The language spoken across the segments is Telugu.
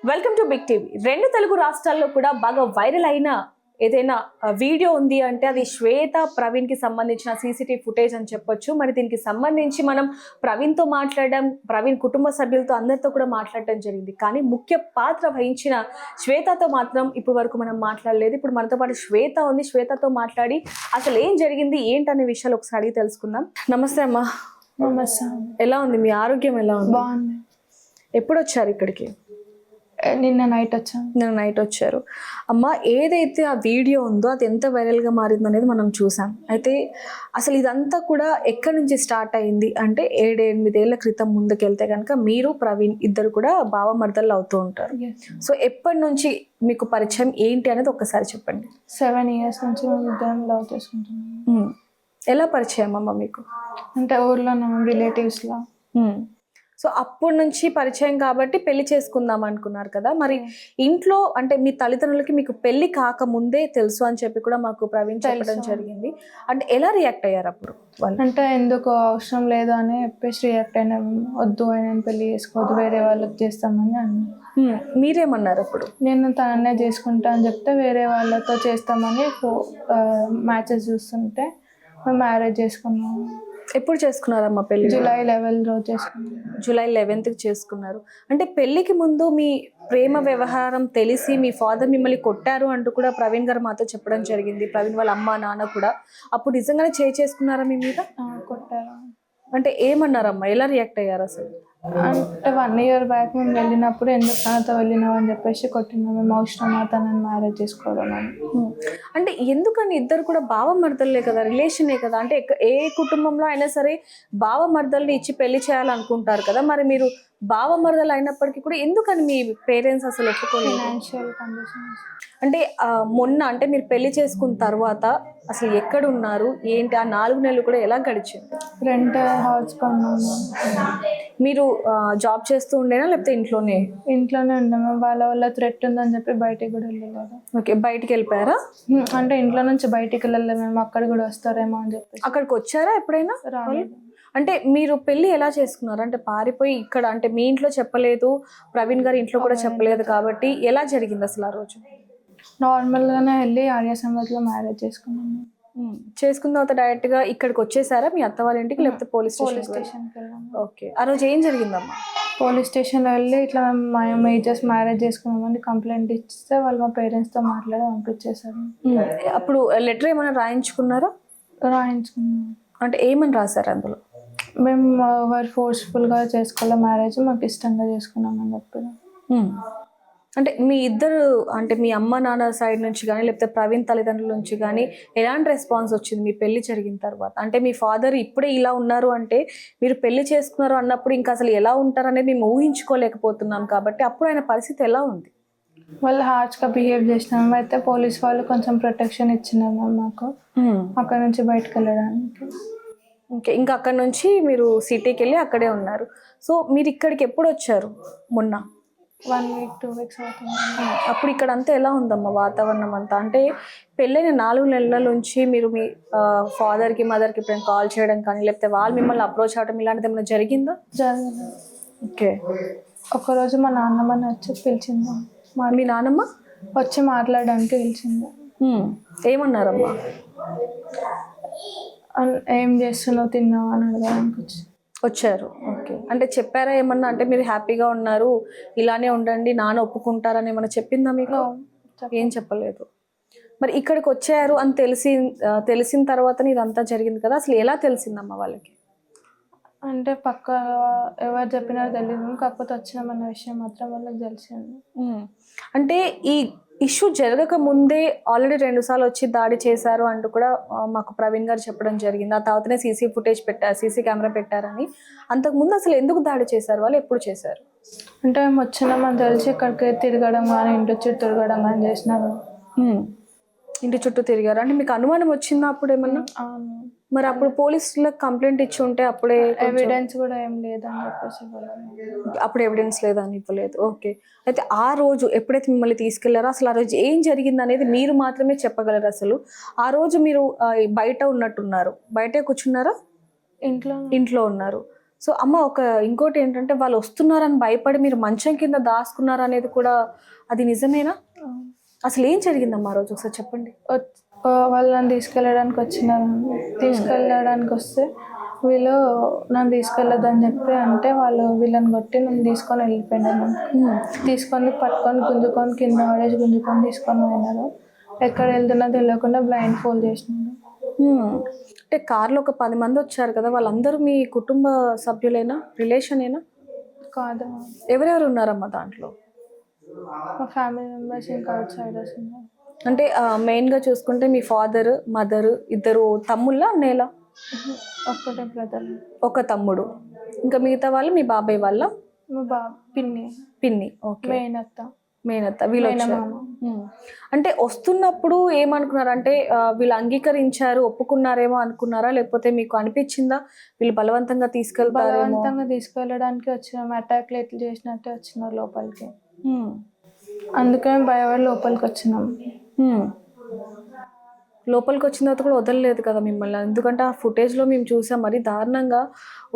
Welcome to big TV. రెండు తెలుగు రాష్ట్రాల్లో కూడా బాగా వైరల్ అయిన ఏదైనా వీడియో ఉంది అంటే అది శ్వేత ప్రవీణ్ కి సంబంధించిన సీసీటీవీ ఫుటేజ్ అని చెప్పొచ్చు. మరి దీనికి సంబంధించి మనం ప్రవీణ్ తో మాట్లాడడం, ప్రవీణ్ కుటుంబ సభ్యులతో అందరితో కూడా మాట్లాడడం జరిగింది. కానీ ముఖ్య పాత్ర వహించిన శ్వేతతో మాత్రం ఇప్పుడు వరకు మనం మాట్లాడలేదు. ఇప్పుడు మనతో పాటు శ్వేత ఉంది. శ్వేతతో మాట్లాడి అసలు ఏం జరిగింది ఏంటనే విషయాలు ఒకసారి అడిగి తెలుసుకుందాం. నమస్తే అమ్మా. నమస్తే. ఎలా ఉంది మీ ఆరోగ్యం? ఎలా ఉంది? బాగుంది. ఎప్పుడు వచ్చారు ఇక్కడికి? నిన్న నైట్ వచ్చాను. నిన్న నైట్ వచ్చారు. అమ్మ, ఏదైతే ఆ వీడియో ఉందో అది ఎంత వైరల్గా మారింది అనేది మనం చూసాం. అయితే అసలు ఇదంతా కూడా ఎక్కడి నుంచి స్టార్ట్ అయింది అంటే 7-8 ఏళ్ల క్రితం ముందుకెళ్తే కనుక మీరు ప్రవీణ్ ఇద్దరు కూడా బావమర్దళ్ళు అవుతూ ఉంటారు. సో ఎప్పటి నుంచి మీకు పరిచయం ఏంటి అనేది ఒక్కసారి చెప్పండి. 7 years నుంచి మేము ఇద్దరం లవ్ చేసుకుంటున్నాం. ఎలా పరిచయం అమ్మ మీకు? అంటే ఊర్లో రిలేటివ్స్లో. సో అప్పటి నుంచి పరిచయం కాబట్టి పెళ్లి చేసుకుందాం అనుకున్నారు కదా. మరి ఇంట్లో అంటే మీ తల్లిదండ్రులకి మీకు పెళ్లి కాకముందే తెలుసు అని చెప్పి కూడా మాకు ప్రవీణ్ చెప్పడం జరిగింది. అంటే ఎలా రియాక్ట్ అయ్యారు అప్పుడు వాళ్ళు? అంటే ఎందుకు అవసరం లేదు అని చెప్పేసి రియాక్ట్ అయినా, వద్దు ఆయన పెళ్లి చేసుకోవద్దు వేరే వాళ్ళకి చేస్తామని అన్నా. మీరేమన్నారు అప్పుడు? నేను తననే చేసుకుంటా అని చెప్తే వేరే వాళ్ళతో చేస్తామని మ్యాచెస్ చూస్తుంటే మేము మ్యారేజ్ చేసుకున్నాము. ఎప్పుడు చేసుకున్నారమ్మా పెళ్లి? July 11 రోజు చేసుకున్నాం. July 11th చేసుకున్నారు. అంటే పెళ్లికి ముందు మీ ప్రేమ వ్యవహారం తెలిసి మీ ఫాదర్ మిమ్మల్ని కొట్టారు అంటూ కూడా ప్రవీణ్ గారు మాతో చెప్పడం జరిగింది. ప్రవీణ్ వాళ్ళ అమ్మ నాన్న కూడా. అప్పుడు నిజంగానే చేసుకున్నారా మీ మీద? కొట్టారు. అంటే ఏమన్నారమ్మా? ఎలా రియాక్ట్ అయ్యారు అసలు? అంటే 1 year బ్యాక్ మేము వెళ్ళినప్పుడు ఎందుకు తనతో వెళ్ళినావు అని చెప్పేసి కొట్టినాం. మేము అవసరమా తనని మ్యారేజ్ చేసుకోవడం అని. అంటే ఎందుకని ఇద్దరు కూడా బావమర్దలే కదా, రిలేషనే కదా. అంటే ఏ కుటుంబంలో అయినా సరే బావమర్దల్ని ఇచ్చి పెళ్లి చేయాలనుకుంటారు కదా. మరి మీరు బావమర్దలు అయినప్పటికీ కూడా ఎందుకని మీ పేరెంట్స్ అసలు ఒప్పుకోలేదు? Financial conditions. అంటే మొన్న అంటే మీరు పెళ్లి చేసుకున్న తర్వాత అసలు ఎక్కడ ఉన్నారు ఏంటి? ఆ 4 నెలలు కూడా ఎలా గడిచింది? రెంట్ హౌస్ కొన్నాము. మీరు జాబ్ చేస్తూ ఉండేనా లేకపోతే ఇంట్లోనే? ఇంట్లోనే ఉన్నాము. వాళ్ళ థ్రెట్ ఉందని చెప్పి బయటికి కూడా వెళ్ళలేదు. ఓకే, బయటికి వెళ్ళిపోయారా? అంటే ఇంట్లో నుంచి బయటికి వెళ్ళలేదు మేము. అక్కడ కూడా వస్తారేమో అని చెప్పి. అక్కడికి వచ్చారా ఎప్పుడైనా? రాలేదు. అంటే మీరు పెళ్లి ఎలా చేసుకున్నారు? అంటే పారిపోయి ఇక్కడ అంటే మీ ఇంట్లో చెప్పలేదు, ప్రవీణ్ గారి ఇంట్లో కూడా చెప్పలేదు కాబట్టి ఎలా జరిగింది అసలు ఆ రోజు? నార్మల్గానే వెళ్ళి ఆర్య సమాజ్లో మ్యారేజ్ చేసుకున్నాము. చేసుకున్న తర్వాత డైరెక్ట్ గా ఇక్కడికి వచ్చేసారా మీ అత్త వాళ్ళ ఇంటికి లేకపోతే పోలీస్ స్టేషన్కి వెళ్ళాము. ఓకే, ఆ రోజు ఏం జరిగిందమ్మా? పోలీస్ స్టేషన్లో వెళ్ళి ఇట్లా మేజర్స్ మ్యారేజ్ చేసుకున్నామని కంప్లైంట్ ఇస్తే వాళ్ళు మా పేరెంట్స్తో మాట్లాడి పంపించేశారు. అప్పుడు లెటర్ ఏమైనా రాయించుకున్నారా? రాయించుకున్నాం. అంటే ఏమని రాశారు అందులో? మేము వారు ఫోర్స్ఫుల్గా చేసుకోవాలి మ్యారేజ్, మాకు ఇష్టంగా చేసుకున్నామని చెప్పారు. అంటే మీ ఇద్దరు అంటే మీ అమ్మ నాన్న సైడ్ నుంచి కానీ లేకపోతే ప్రవీణ్ తల్లిదండ్రుల నుంచి కానీ ఎలాంటి రెస్పాన్స్ వచ్చింది మీ పెళ్లి జరిగిన తర్వాత? అంటే మీ ఫాదర్ ఇప్పుడే ఇలా ఉన్నారు అంటే మీరు పెళ్లి చేసుకున్నారు అన్నప్పుడు ఇంకా అసలు ఎలా ఉంటారు అనేది మేము ఊహించుకోలేకపోతున్నాం కాబట్టి అప్పుడు ఆయన పరిస్థితి ఎలా ఉంది? వాళ్ళు హార్ష్గా బిహేవ్ చేసినాము. అయితే పోలీస్ వాళ్ళు కొంచెం ప్రొటెక్షన్ ఇచ్చినాము మాకు అక్కడ నుంచి బయటకు వెళ్ళడానికి. ఓకే, ఇంకా అక్కడ నుంచి మీరు సిటీకి వెళ్ళి అక్కడే ఉన్నారు. సో మీరు ఇక్కడికి ఎప్పుడు వచ్చారు? మొన్న 1 week 2 weeks అవుతుంది. అప్పుడు ఇక్కడ అంతా ఎలా ఉందమ్మా వాతావరణం అంతా? అంటే పెళ్ళైన 4 నెలల నుంచి మీరు మీ ఫాదర్కి మదర్కి ఎప్పుడైనా కాల్ చేయడం కానీ లేకపోతే వాళ్ళు మిమ్మల్ని అప్రోచ్ అవ్వడం ఇలాంటిది ఏమైనా జరిగిందా? జరిగింది. ఓకే, ఒకరోజు మా నాన్నమ్మని వచ్చి పిలిచింది. మీ నాన్నమ్మ వచ్చి మాట్లాడడానికి పిలిచింది. ఏమన్నారమ్మా? ఏం చేస్తున్నావు, తిన్నావు అని అడగడానికి వచ్చారు. ఓకే, అంటే చెప్పారా ఏమన్నా? అంటే మీరు హ్యాపీగా ఉన్నారు, ఇలానే ఉండండి, నాన్న ఒప్పుకుంటారని ఏమన్నా చెప్పిందా మీకు? ఏం చెప్పలేదు. మరి ఇక్కడికి వచ్చారు అని తెలిసిన తర్వాతనే ఇదంతా జరిగింది కదా. అసలు ఎలా తెలిసిందమ్మా వాళ్ళకి? అంటే పక్క ఎవరు చెప్పినారో తెలియదు, కాకపోతే వచ్చినామన్న విషయం మాత్రం వాళ్ళకి తెలిసింది. అంటే ఈ ఇష్యూ జరగక ముందే ఆల్రెడీ 2 సార్లు వచ్చి దాడి చేశారు అంటూ కూడా మాకు ప్రవీణ్ గారు చెప్పడం జరిగింది. ఆ తర్వాతనే సీసీ కెమెరా పెట్టారని. అంతకుముందు అసలు ఎందుకు దాడి చేశారు వాళ్ళు? ఎప్పుడు చేశారు? అంటే మేము వచ్చినామని తెలిసి ఇక్కడికి తిరగడం కానీ ఇంటి చుట్టూ తిరగడం కానీ చేసినారు. ఇంటి చుట్టూ తిరిగారు. అంటే మీకు అనుమానం వచ్చిందా అప్పుడు ఏమన్నా? మరి అప్పుడు పోలీసులకు కంప్లైంట్ ఇచ్చి ఉంటే అప్పుడే ఎవిడెన్స్ కూడా ఏం లేదని చెప్పేసి అప్పుడు ఎవిడెన్స్ లేదని ఇవ్వలేదు. ఓకే, అయితే ఆ రోజు ఎప్పుడైతే మిమ్మల్ని తీసుకెళ్లారో అసలు ఆ రోజు ఏం జరిగింది అనేది మీరు మాత్రమే చెప్పగలరు. అసలు ఆ రోజు మీరు బయట ఉన్నట్టున్నారు, బయటే కూర్చున్నారా? ఇంట్లో ఉన్నారు. సో అమ్మ ఇంకోటి ఏంటంటే వాళ్ళు వస్తున్నారని భయపడి మీరు మంచం కింద దాచుకున్నారు అనేది కూడా అది నిజమేనా? అసలు ఏం జరిగిందమ్మా ఆ రోజు ఒకసారి చెప్పండి. వాళ్ళు నన్ను తీసుకెళ్ళడానికి వస్తే వీళ్ళు నన్ను తీసుకెళ్ళొద్దని చెప్పి అంటే వాళ్ళు వీళ్ళని కొట్టి నన్ను తీసుకొని వెళ్ళిపోయినారు. తీసుకొని పట్టుకొని గుంజుకొని కింద పడేసి గుంజుకొని తీసుకొని పోయినారు. ఎక్కడ వెళ్తున్నా తెలియకుండా బ్లైండ్ ఫోల్డ్ చేసినారు. అంటే కార్లో ఒక 10 మంది వచ్చారు కదా, వాళ్ళందరూ మీ కుటుంబ సభ్యులేనా, రిలేషనేనా? కాదు, ఎవరెవరు ఉన్నారమ్మా దాంట్లో? మా ఫ్యామిలీ మెంబర్స్ ఇంకా అవుట్ సైడర్స్ ఉన్నారు. అంటే మెయిన్గా చూసుకుంటే మీ ఫాదర్, మదర్, ఇద్దరు తమ్ముళ్ళ, అన్నయ్యలా? ఒక్కటే బ్రదర్, ఒక తమ్ముడు. ఇంకా మిగతా వాళ్ళు మీ బాబాయ్ వాళ్ళ? మా పిన్ని. ఓకే. మేనత్త వీళ్ళు వచ్చారు. అంటే వస్తున్నప్పుడు ఏమనుకున్నారు? అంటే వీళ్ళు అంగీకరించారు, ఒప్పుకున్నారేమో అనుకున్నారా, లేకపోతే మీకు అనిపించిందా వీళ్ళు బలవంతంగా తీసుకెళ్ళడానికి వచ్చినాం, అటాక్లు ఎట్లా చేసినట్టే వచ్చినారు లోపలికి. అందుకని భయపడి లోపలికి వచ్చినాం. లోపలికి వచ్చిన తర్వాత కూడా వదలలేదు కదా మిమ్మల్ని, ఎందుకంటే ఆ ఫుటేజ్లో మేము చూసాం మరి దారుణంగా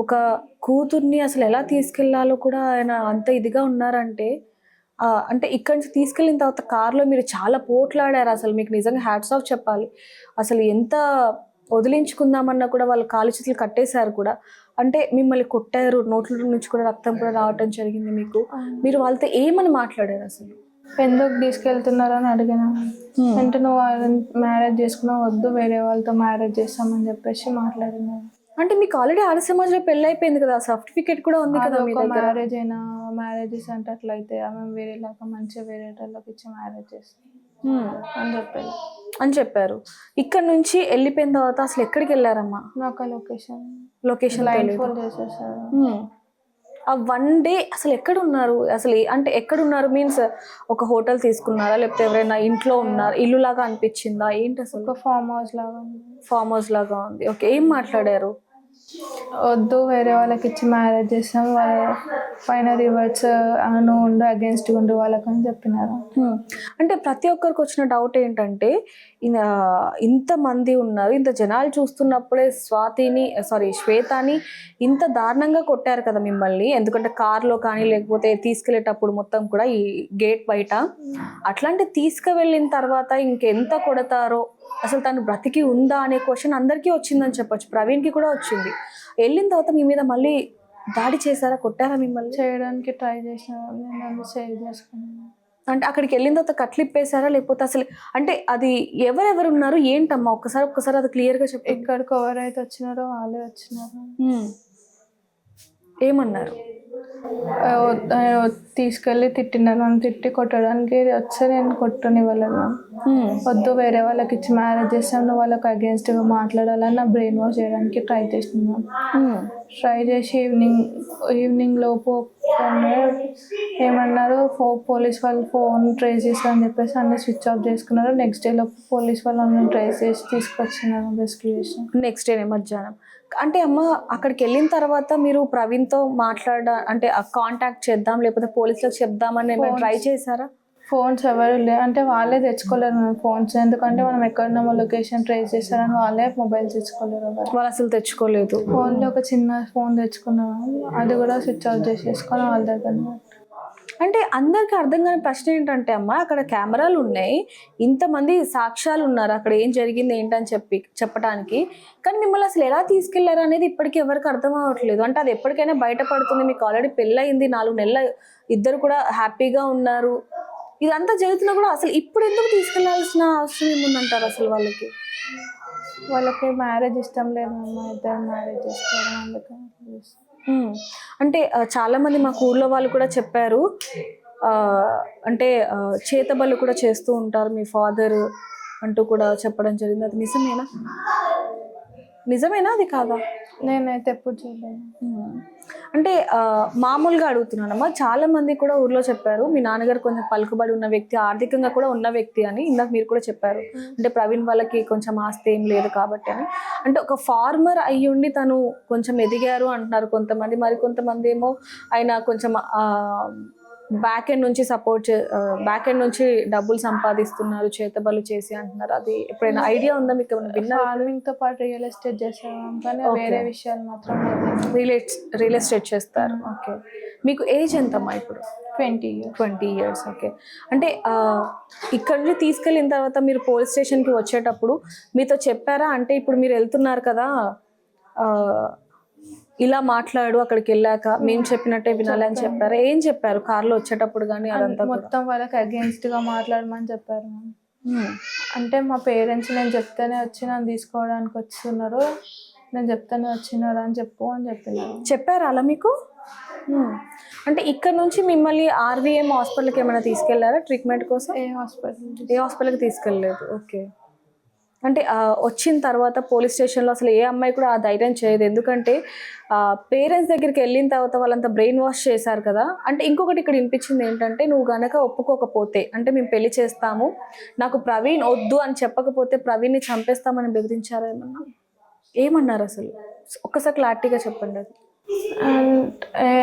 ఒక కూతుర్ని అసలు ఎలా తీసుకెళ్లాలో కూడా ఆయన అంత ఇదిగా ఉన్నారంటే. అంటే ఇక్కడి నుంచి తీసుకెళ్ళిన తర్వాత కార్లో మీరు చాలా పోట్లాడారు, అసలు మీకు నిజంగా హ్యాట్స్ ఆఫ్ చెప్పాలి. అసలు ఎంత వదిలించుకుందామన్నా కూడా వాళ్ళు కాలు చేతులు కట్టేశారు కూడా. అంటే మిమ్మల్ని కొట్టారు, నోట్ల నుంచి కూడా రక్తం కూడా రావటం జరిగింది మీకు. మీరు వాళ్ళతో ఏమని మాట్లాడారు అసలు? ఎందుకు తీసుకెళ్తున్నారని అడిగినా, అంటే నువ్వు మ్యారేజ్ చేసుకున్నావు, వద్దు వేరే వాళ్ళతో మ్యారేజ్ చేస్తామని చెప్పేసి మాట్లాడినారు. అంటే మీకు ఆల్రెడీ ఆర్య సమాజ్లో పెళ్ళి అయిపోయింది కదా, సర్టిఫికేట్ కూడా ఉంది కదా మీ దగ్గర. మ్యారేజెస్ అంటే అట్లయితే ఆమె వేరేలాగా మంచిగా వేరే వాళ్ళకి ఇచ్చి మ్యారేజ్ చేస్తాం అని చెప్పారు. ఇక్కడ నుంచి వెళ్ళిపోయిన తర్వాత అసలు ఎక్కడికి వెళ్ళారమ్మా? నాకు లొకేషన్ చేసేసారు. ఆ 1 డే అసలు ఎక్కడ ఉన్నారు? అసలు అంటే ఎక్కడ ఉన్నారు మీన్స్ ఒక హోటల్ తీసుకున్నారా, లేకపోతే ఎవరైనా ఇంట్లో ఉన్నారు, ఇల్లు లాగా అనిపించిందా ఏంటి అసలు? ఒక ఫామ్ హౌస్ లాగా ఉంది. ఓకే. ఏం మాట్లాడారు? వద్దు వేరే వాళ్ళకి ఇచ్చి మ్యారేజ్ చేస్తాం, వాళ్ళ పైన రివర్స్ నువ్వు ఉండు, అగేన్స్ట్ ఉండు వాళ్ళకని చెప్పినారు. అంటే ప్రతి ఒక్కరికి వచ్చిన డౌట్ ఏంటంటే ఇంతమంది ఉన్నారు, ఇంత జనాలు చూస్తున్నప్పుడే శ్వేతాని ఇంత దారుణంగా కొట్టారు కదా మిమ్మల్ని, ఎందుకంటే కార్లో కానీ లేకపోతే తీసుకెళ్లేటప్పుడు మొత్తం కూడా ఈ గేట్ బయట. అట్లాంటి తీసుకువెళ్ళిన తర్వాత ఇంకెంత కొడతారో, అసలు తను బ్రతికి ఉందా అనే క్వశ్చన్ అందరికీ వచ్చిందని చెప్పొచ్చు, ప్రవీణ్కి కూడా వచ్చింది. వెళ్ళిన తర్వాత మీ మీద మళ్ళీ దాడి చేశారా, కొట్టారా మిమ్మల్ని? చేయడానికి ట్రై చేసినారు, నేను సేవ్ చేసుకున్నాను. అంటే అక్కడికి వెళ్ళిన తర్వాత కట్లిప్పేశారా, లేకపోతే అసలు అంటే అది ఎవరెవరు ఉన్నారు ఏంటమ్మా ఒక్కసారి అది క్లియర్గా చెప్పి. ఎక్కడికి ఎవరైతే వచ్చినారో వాళ్ళే వచ్చినారు. ఏమన్నారు? తీసుకెళ్ళి తిట్టినారు, నన్ను తిట్టి కొట్టడానికి వచ్చి నేను కొట్టనివ్వలేదు. వద్దు వేరే వాళ్ళకి ఇచ్చి మ్యారేజ్ చేస్తాను, నువ్వు వాళ్ళకి అగేన్స్ట్గా మాట్లాడాలని నా బ్రెయిన్ వాష్ చేయడానికి ట్రై చేసినాను. ట్రై చేసి ఈవినింగ్ లోపు ఏమన్నారు, పోలీస్ వాళ్ళు ఫోన్ ట్రేస్ చేస్తారని చెప్పేసి అన్ని స్విచ్ ఆఫ్ చేసుకున్నారు. నెక్స్ట్ డే లోపు పోలీస్ వాళ్ళు అన్నీ ట్రేస్ చేసి తీసుకొచ్చినారు, రెస్క్యూ చేసి. నెక్స్ట్ డే మధ్యాహ్నం. అంటే అమ్మ అక్కడికి వెళ్ళిన తర్వాత మీరు ప్రవీణ్తో అంటే కాంటాక్ట్ చేద్దాం లేకపోతే పోలీసులకు చెప్దామని ట్రై చేశారా? ఫోన్స్ ఎవరు లేవు, అంటే వాళ్ళే తెచ్చుకోలేరు మనం ఫోన్స్, ఎందుకంటే మనం ఎక్కడున్నామో లొకేషన్ ట్రేస్ చేస్తారని వాళ్ళే మొబైల్స్ తెచ్చుకోలేరు. వాళ్ళు అసలు తెచ్చుకోలేదు. ఫోన్లో ఒక చిన్న ఫోన్ తెచ్చుకున్నాము, అది కూడా స్విచ్ ఆఫ్ చేసేసుకొని వాళ్ళ దగ్గర. అంటే అందరికీ అర్థం కాని ప్రశ్న ఏంటంటే అమ్మ, అక్కడ కెమెరాలు ఉన్నాయి, ఇంతమంది సాక్ష్యాలు ఉన్నారు అక్కడ ఏం జరిగింది ఏంటని చెప్పడానికి, కానీ మిమ్మల్ని అసలు ఎలా తీసుకెళ్లారు అనేది ఇప్పటికీ ఎవరికి అర్థం అవ్వట్లేదు. అంటే అది ఎప్పటికైనా బయటపడుతుంది, మీకు ఆల్రెడీ పెళ్ళయింది, 4 నెలలు ఇద్దరు కూడా హ్యాపీగా ఉన్నారు, ఇదంతా జరుగుతున్నా కూడా అసలు ఇప్పుడు ఎందుకు తీసుకెళ్లాల్సిన అవసరం ఏముందంటారు అసలు? వాళ్ళకి మ్యారేజ్ ఇష్టం లేదు, ఇద్దరు మ్యారేజ్ చేసుకోవడం, అందుకని. అంటే చాలా మంది మా ఊర్లో వాళ్ళు కూడా చెప్పారు, అంటే చేతబళ్ళు కూడా చేస్తూ ఉంటారు మీ ఫాదర్ అంటూ కూడా చెప్పడం జరిగింది. అది నిజమేనా అది కాదా? నేనైతే ఎప్పుడు చూడలేదు. అంటే మామూలుగా అడుగుతున్నానమ్మా, చాలా మంది కూడా ఊర్లో చెప్పారు మీ నాన్నగారు కొంచెం పలుకుబడి ఉన్న వ్యక్తి, ఆర్థికంగా కూడా ఉన్న వ్యక్తి అని ఇందాక మీరు కూడా చెప్పారు. అంటే ప్రవీణ్ వాళ్ళకి కొంచెం ఆస్తి ఏం లేదు కాబట్టి అని. అంటే ఒక ఫార్మర్ అయ్యుండి తను కొంచెం ఎదిగారు అంటున్నారు కొంతమంది, మరి కొంతమంది ఏమో ఆయన కొంచెం బ్యాక్ ఎండ్ నుంచి బ్యాక్ ఎండ్ నుంచి డబ్బులు సంపాదిస్తున్నారు చేతబడులు చేసి అంటున్నారు. అది ఎప్పుడైనా ఐడియా ఉందా మీకు? ఏమైనా విన్నారా? ఫార్మింగ్ తో పాటు రియల్ ఎస్టేట్ చేస్తాం కానీ వేరే విషయాలు మాత్రం రియల్ ఎస్టేట్ చేస్తారు. ఓకే. మీకు ఏజ్ ఎంతమ్మా ఇప్పుడు? 20 years. ఓకే. అంటే ఇక్కడ నుంచి తీసుకెళ్ళిన తర్వాత మీరు పోలీస్ స్టేషన్కి వచ్చేటప్పుడు మీతో చెప్పారా? అంటే ఇప్పుడు మీరు వెళ్తున్నారు కదా, ఇలా మాట్లాడు, అక్కడికి వెళ్ళాక మేము చెప్పినట్టే వినాలి అని చెప్పారా? ఏం చెప్పారు కార్లో వచ్చేటప్పుడు? కానీ అదంతా మొత్తం వాళ్ళకి అగేన్స్ట్ గా మాట్లాడమని చెప్పారు మ్యామ్. అంటే మా పేరెంట్స్ నేను చెప్తేనే వచ్చి నన్ను తీసుకోవడానికి వస్తున్నారు, నేను చెప్తేనే వచ్చినారు అని చెప్పినారు. చెప్పారా అలా మీకు? అంటే ఇక్కడ నుంచి మిమ్మల్ని ఆర్వీఎం హాస్పిటల్కి ఏమైనా తీసుకెళ్లారా ట్రీట్మెంట్ కోసం? ఏ హాస్పిటల్కి తీసుకెళ్ళలేదు. ఓకే. అంటే వచ్చిన తర్వాత పోలీస్ స్టేషన్లో అసలు ఏ అమ్మాయి కూడా ఆ ధైర్యం చేయదు, ఎందుకంటే పేరెంట్స్ దగ్గరికి వెళ్ళిన తర్వాత వాళ్ళంతా బ్రెయిన్ వాష్ చేశారు కదా. అంటే ఇంకొకటి ఇక్కడ వినిపించింది ఏంటంటే, నువ్వు గనక ఒప్పుకోకపోతే అంటే మేము పెళ్లి చేస్తాము, నాకు ప్రవీణ్ వద్దు అని చెప్పకపోతే ప్రవీణ్ని చంపేస్తామని బెదిరించారా ఏమన్నా? ఏమన్నారు అసలు? ఒక్కసారి క్లారిటీగా చెప్పండి. అది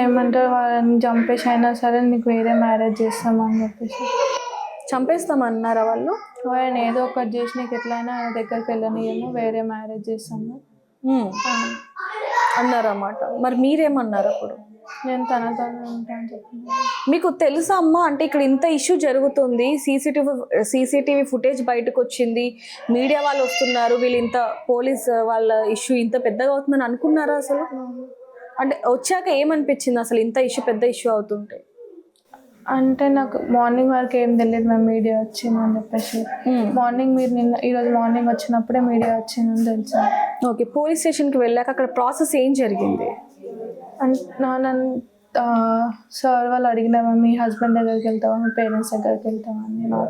ఏమంటారు, వాళ్ళని చంపేసి అయినా సరే నీకు వేరే మ్యారేజ్ చేస్తామని చెప్పేసి చంపేస్తామన్నారా వాళ్ళు? వాళ్ళని ఏదో ఒకటి చేసి నీకు ఎట్లయినా ఆయన దగ్గరికి వెళ్ళనియేమో, వేరే మ్యారేజ్ చేస్తాము అన్నారన్నమాట. మరి మీరేమన్నారు అప్పుడు? నేను తనతోనే ఉంటాను చెప్పిన. మీకు తెలుసా అమ్మా, అంటే ఇక్కడ ఇంత ఇష్యూ జరుగుతుంది, సీసీటీవీ ఫుటేజ్ బయటకు వచ్చింది, మీడియా వాళ్ళు వస్తున్నారు, వీళ్ళు ఇంత పోలీస్ వాళ్ళ ఇష్యూ ఇంత పెద్దగా అవుతుందని అనుకున్నారా అసలు? అంటే వచ్చాక ఏమనిపించింది అసలు ఇంత ఇష్యూ పెద్ద ఇష్యూ అవుతుంటే? అంటే నాకు మార్నింగ్ వరకు ఏం తెలియదు మ్యామ్ మీడియా వచ్చిందని చెప్పేసి. మార్నింగ్ మీరు ఈరోజు మార్నింగ్ వచ్చినప్పుడే మీడియా వచ్చిందని తెలుసు. ఓకే. పోలీస్ స్టేషన్కి వెళ్ళాక అక్కడ ప్రాసెస్ ఏం జరిగింది? నన్ను సార్ వాళ్ళు అడిగినారు, మీ హస్బెండ్ దగ్గరికి వెళ్తావా, మీ పేరెంట్స్ దగ్గరికి వెళ్తావా అని. నేను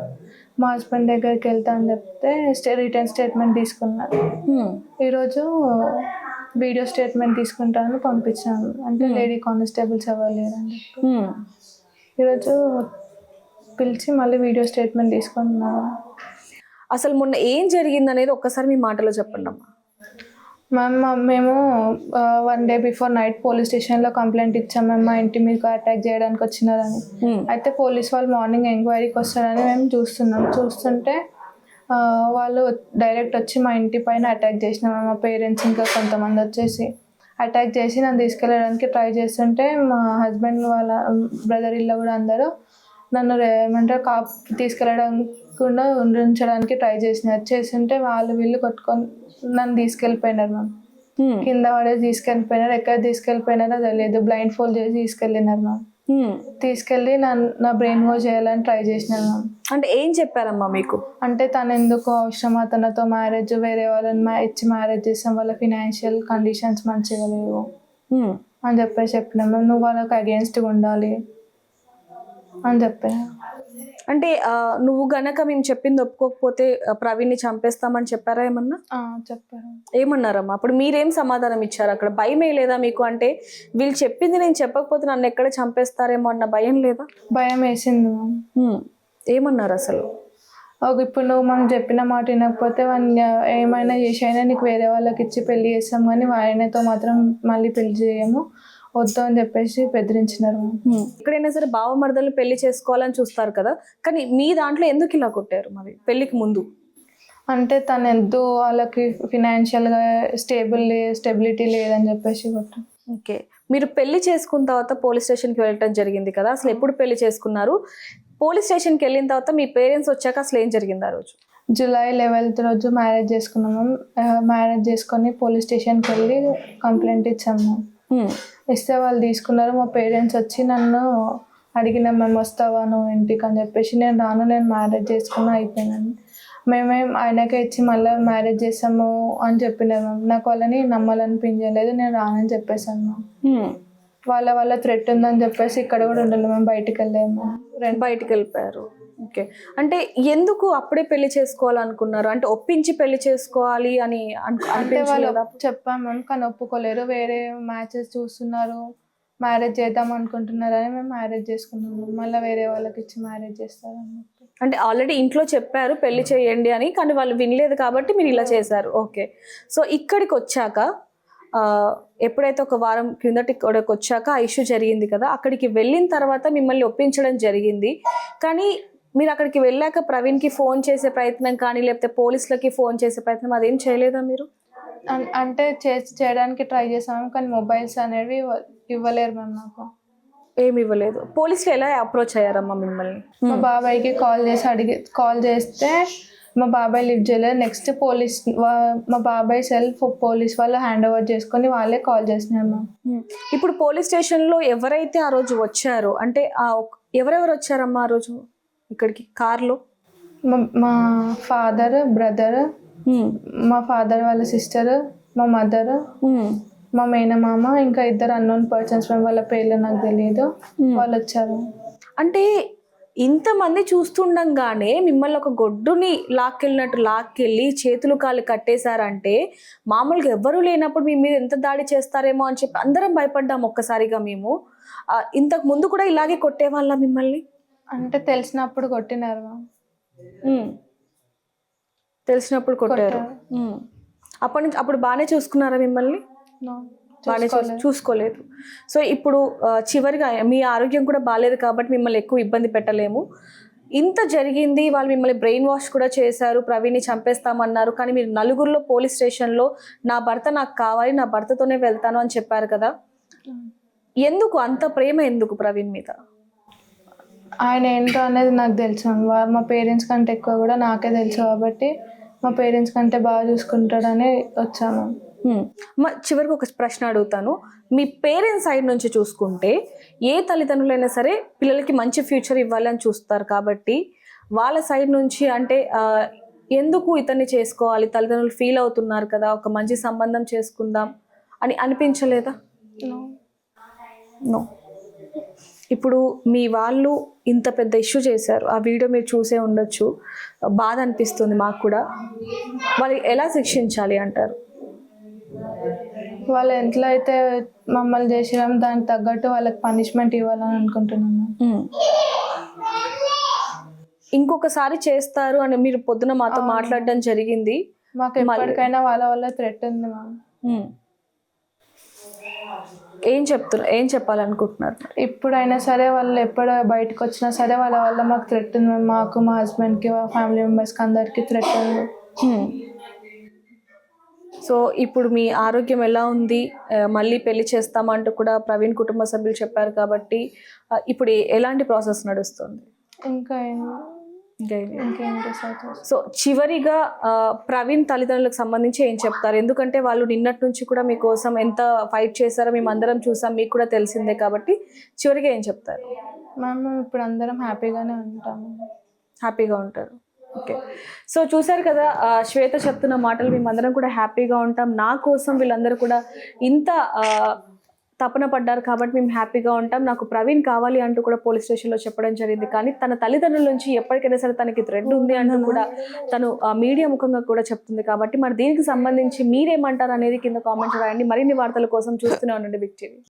మా హస్బెండ్ దగ్గరికి వెళ్తా అని చెప్తే రిటర్న్ స్టేట్మెంట్ తీసుకున్నారు. ఈరోజు వీడియో స్టేట్మెంట్ తీసుకుంటానని పంపించాను. అంటే లేడీ కానిస్టేబుల్స్ ఎవరు లేరని చెప్పి ఈరోజు పిలిచి మళ్ళీ వీడియో స్టేట్మెంట్ తీసుకుంటున్నారు. అసలు మొన్న ఏం జరిగింది అనేది ఒక్కసారి మీ మాటలో చెప్పండి అమ్మా. మ్యామ్ మేము 1 day బిఫోర్ నైట్ పోలీస్ స్టేషన్లో కంప్లైంట్ ఇచ్చాం మ్యామ్, మా ఇంటి మీకు అటాక్ చేయడానికి వచ్చినారని. అయితే పోలీస్ వాళ్ళు మార్నింగ్ ఎంక్వైరీకి వస్తారని మేము చూస్తుంటే వాళ్ళు డైరెక్ట్ వచ్చి మా ఇంటి పైన అటాక్ చేసినాం. మా పేరెంట్స్ ఇంకా కొంతమంది వచ్చేసి అటాక్ చేసి నన్ను తీసుకెళ్ళడానికి ట్రై చేస్తుంటే మా హస్బెండ్ వాళ్ళ బ్రదర్ ఇల్లు కూడా అందరూ నన్ను ఏమంటారు తీసుకెళ్ళకుండా ఉండించడానికి ట్రై చేస్తుంటే వీళ్ళు కొట్టుకొని నన్ను తీసుకెళ్ళిపోయినారు మ్యామ్. కింద పడేసి తీసుకెళ్ళిపోయినారు. ఎక్కడ తీసుకెళ్ళిపోయినారో తెలియదు, బ్లైండ్ ఫోల్డ్ చేసి తీసుకెళ్ళినారు మ్యామ్. తీసుకెళ్ళి నా బ్రెయిన్ వాష్ చేయాలని ట్రై చేసినారు మ్యామ్. అంటే ఏం చెప్పారమ్మా మీకు? అంటే తను ఎందుకు అవసరమా తనతో మ్యారేజ్, వేరే వాళ్ళని ఇచ్చి మ్యారేజ్ చేసాం, వాళ్ళ ఫినాన్షియల్ కండిషన్స్ మంచిగా లేవు అని చెప్పినాం. నువ్వు వాళ్ళకి అగేన్స్ట్గా ఉండాలి అని చెప్పాను. అంటే నువ్వు గనక మేము చెప్పింది ఒప్పుకోకపోతే ప్రవీణ్ని చంపేస్తామని చెప్పారా ఏమన్నా? చెప్పారు. ఏమన్నారమ్మా అప్పుడు? మీరేం సమాధానం ఇచ్చారు? అక్కడ భయమే లేదా మీకు? అంటే వీళ్ళు చెప్పింది నేను చెప్పకపోతే నన్ను ఎక్కడ చంపేస్తారేమో అన్న భయం లేదా? భయం వేసింది మ్యామ్. ఏమన్నారు అసలు? ఇప్పుడు నువ్వు మనం చెప్పిన మాట వినకపోతే ఏమైనా చేసి అయినా నీకు వేరే వాళ్ళకి ఇచ్చి పెళ్లి చేస్తాం, కానీ ఆయనతో మాత్రం మళ్ళీ పెళ్లి చేయము, వద్దు అని చెప్పేసి బెదిరించినారు. ఎక్కడైనా సరే బావమరదలు పెళ్లి చేసుకోవాలని చూస్తారు కదా, కానీ మీ దాంట్లో ఎందుకు ఇలా కొట్టారు మరి పెళ్లికి ముందు? అంటే తను ఎంతో వాళ్ళకి ఫినాన్షియల్గా స్టెబిలిటీ లేదని చెప్పేసి కొట్టారు. ఓకే. మీరు పెళ్లి చేసుకున్న తర్వాత పోలీస్ స్టేషన్కి వెళ్ళటం జరిగింది కదా, అసలు ఎప్పుడు పెళ్లి చేసుకున్నారు? పోలీస్ స్టేషన్కి వెళ్ళిన తర్వాత మీ పేరెంట్స్ వచ్చాక అసలు ఏం జరిగింది ఆ రోజు? July 11th రోజు మ్యారేజ్ చేసుకున్నాము. మ్యారేజ్ చేసుకొని పోలీస్ స్టేషన్కి వెళ్ళి కంప్లైంట్ ఇచ్చాము. ఇస్తే వాళ్ళు తీసుకున్నారు. మా పేరెంట్స్ వచ్చి నన్ను అడిగిన, మేము వస్తావా నువ్వు ఇంటికి అని చెప్పేసి. నేను రాను, నేను మ్యారేజ్ చేసుకున్నా అయిపోయినాను. మేమేం ఆయనకే ఇచ్చి మళ్ళీ మ్యారేజ్ చేస్తాము అని చెప్పినారు. నాకు వాళ్ళని నమ్మాలనిపించలేదు, నేను రానని చెప్పేసాను. వాళ్ళ థ్రెట్ ఉందని చెప్పేసి ఇక్కడ కూడా ఉండాలి, మేము బయటికి వెళ్ళాము. బయటికి వెళ్ళిపోయారు. ఓకే. అంటే ఎందుకు అప్పుడే పెళ్లి చేసుకోవాలనుకున్నారు? అంటే ఒప్పించి పెళ్లి చేసుకోవాలి అని అంటే వాళ్ళు చెప్పాము కానీ ఒప్పుకోలేరు. వేరే మ్యాచెస్ చూస్తున్నారు, మ్యారేజ్ చేద్దాం అనుకుంటున్నారని మేము మ్యారేజ్ చేసుకున్నాము. మళ్ళీ వేరే వాళ్ళకి ఇచ్చి మ్యారేజ్ చేస్తారని. అంటే ఆల్రెడీ ఇంట్లో చెప్పారు పెళ్లి చేయండి అని, కానీ వాళ్ళు వినలేదు కాబట్టి మీరు ఇలా చేశారు. ఓకే. సో ఇక్కడికి వచ్చాక ఎప్పుడైతే ఒక వారం క్రిందటి ఇక్కడికి వచ్చాక ఆ ఇష్యూ జరిగింది కదా, అక్కడికి వెళ్ళిన తర్వాత మిమ్మల్ని ఒప్పించడం జరిగింది. కానీ మీరు అక్కడికి వెళ్ళాక ప్రవీణ్కి ఫోన్ చేసే ప్రయత్నం కానీ లేకపోతే పోలీసులకి ఫోన్ చేసే ప్రయత్నం అదేం చేయలేదా మీరు? అంటే చేయడానికి ట్రై చేసాము, కానీ మొబైల్స్ అనేవి ఇవ్వలేరు మ్యామ్ నాకు. ఏమి ఇవ్వలేదు. పోలీసులు ఎలా అప్రోచ్ అయ్యారమ్మా మిమ్మల్ని? మా బాబాయ్కి కాల్ చేస్తే మా బాబాయ్ లిఫ్ట్ చేయలేదు. నెక్స్ట్ మా బాబాయ్ సెల్ఫ్ పోలీస్ వాళ్ళు హ్యాండ్ ఓవర్ చేసుకొని వాళ్ళే కాల్ చేసినారు మ్యామ్. ఇప్పుడు పోలీస్ స్టేషన్లో ఎవరైతే ఆ రోజు వచ్చారో, అంటే ఎవరెవరు వచ్చారమ్మా ఆ రోజు ఇక్కడికి కార్లో? మా ఫాదర్, బ్రదర్, మా ఫాదర్ వాళ్ళ సిస్టర్, మా మదర్, మా మేనమామ, ఇంకా 2 అన్నోన్ పర్సన్స్, వాళ్ళ పేర్లు నాకు తెలియదు, వాళ్ళు వచ్చారు. అంటే ఇంతమంది చూస్తుండగానే మిమ్మల్ని ఒక గొడ్డుని లాక్కెళ్ళి చేతులు కాళ్ళు కట్టేశారంటే మామూలుగా ఎవ్వరూ లేనప్పుడు మీ మీద ఎంత దాడి చేస్తారేమో అని చెప్పి అందరం భయపడ్డాం ఒక్కసారిగా మేము. ఇంతకు ముందు కూడా ఇలాగే కొట్టేవాళ్ళ మిమ్మల్ని? అంటే తెలిసినప్పుడు కొట్టినారు మ్యామ్. తెలిసినప్పుడు కొట్టారు. అప్పుడు బాగానే చూసుకున్నారా మిమ్మల్ని? బాగానే చూసుకోలేదు. సో ఇప్పుడు చివరిగా మీ ఆరోగ్యం కూడా బాగాలేదు కాబట్టి మిమ్మల్ని ఎక్కువ ఇబ్బంది పెట్టలేము. ఇంత జరిగింది, వాళ్ళు మిమ్మల్ని బ్రెయిన్ వాష్ కూడా చేశారు, ప్రవీణ్ని చంపేస్తామన్నారు. కానీ మీరు నలుగురిలో పోలీస్ స్టేషన్లో నా భర్త నాకు కావాలి, నా భర్తతోనే వెళ్తాను అని చెప్పారు కదా. ఎందుకు అంత ప్రేమ, ఎందుకు ప్రవీణ్ మీద? ఆయన ఏంటో అనేది నాకు తెలుసు. మా పేరెంట్స్ కంటే ఎక్కువ కూడా నాకే తెలుసు కాబట్టి మా పేరెంట్స్ కంటే బాగా చూసుకుంటాడని వచ్చాము. చివరికి ఒక ప్రశ్న అడుగుతాను. మీ పేరెంట్స్ సైడ్ నుంచి చూసుకుంటే ఏ తల్లిదండ్రులైనా సరే పిల్లలకి మంచి ఫ్యూచర్ ఇవ్వాలి అని చూస్తారు కాబట్టి వాళ్ళ సైడ్ నుంచి అంటే ఎందుకు ఇతన్ని చేసుకోవాలి, తల్లిదండ్రులు ఫీల్ అవుతున్నారు కదా, ఒక మంచి సంబంధం చేసుకుందాం అని అనిపించలేదా? నో. ఇప్పుడు మీ వాళ్ళు ఇంత పెద్ద ఇష్యూ చేశారు, ఆ వీడియో మీరు చూసే ఉండొచ్చు, బాధ అనిపిస్తుంది మాకు కూడా. వాళ్ళు ఎలా శిక్షించాలి అంటారు? వాళ్ళు ఎట్లా అయితే మమ్మల్ని చేసినాం దానికి తగ్గట్టు వాళ్ళకి పనిష్మెంట్ ఇవ్వాలని అనుకుంటున్నాను. ఇంకొకసారి చేస్తారు అని మీరు పొద్దున మాతో మాట్లాడడం జరిగింది. మాకు ఎప్పటికైనా వాళ్ళ వల్ల థ్రెట్ ఉంది మ్యామ్. ఏం చెప్పాలనుకుంటున్నారు? ఇప్పుడైనా సరే వాళ్ళు ఎప్పుడు బయటకు వచ్చినా సరే వాళ్ళ వల్ల మాకు థ్రెట్ ఉంది మ్యామ్. మాకు, మా హస్బెండ్కి, మా ఫ్యామిలీ మెంబర్స్కి అందరికీ థ్రెట్ ఉంది. సో ఇప్పుడు మీ ఆరోగ్యం ఎలా ఉంది? మళ్ళీ పెళ్లి చేస్తామంటూ కూడా ప్రవీణ్ కుటుంబ సభ్యులు చెప్పారు కాబట్టి ఇప్పుడు ఎలాంటి ప్రాసెస్ నడుస్తుంది? సో చివరిగా ప్రవీణ్ తల్లిదండ్రులకు సంబంధించి ఏం చెప్తారు? ఎందుకంటే వాళ్ళు నిన్నటి నుంచి కూడా మీకోసం ఎంత ఫైట్ చేశారో మేము అందరం చూసాం, మీకు కూడా తెలిసిందే కాబట్టి చివరిగా ఏం చెప్తారు? మేము ఇప్పుడు అందరం హ్యాపీగానే ఉంటాము. హ్యాపీగా ఉంటారు. ఓకే. సో చూసారు కదా, శ్వేత చెప్తున్న మాటలు, మేమందరం కూడా హ్యాపీగా ఉంటాం, నా కోసం వీళ్ళందరూ కూడా ఇంత తపన పడ్డారు కాబట్టి మేము హ్యాపీగా ఉంటాం, నాకు ప్రవీణ్ కావాలి అంటూ కూడా పోలీస్ స్టేషన్లో చెప్పడం జరిగింది. కానీ తన తల్లిదండ్రుల నుంచి ఎప్పటికైనా సరే తనకి థ్రెడ్ ఉంది అంటూ కూడా తను మీడియా ముఖంగా కూడా చెప్తుంది. కాబట్టి మరి దీనికి సంబంధించి మీరేమంటారు అనేది కింద కామెంట్స్ రాయండి. మరిన్ని వార్తల కోసం చూస్తూనే ఉండండి బిగ్ టీవీ.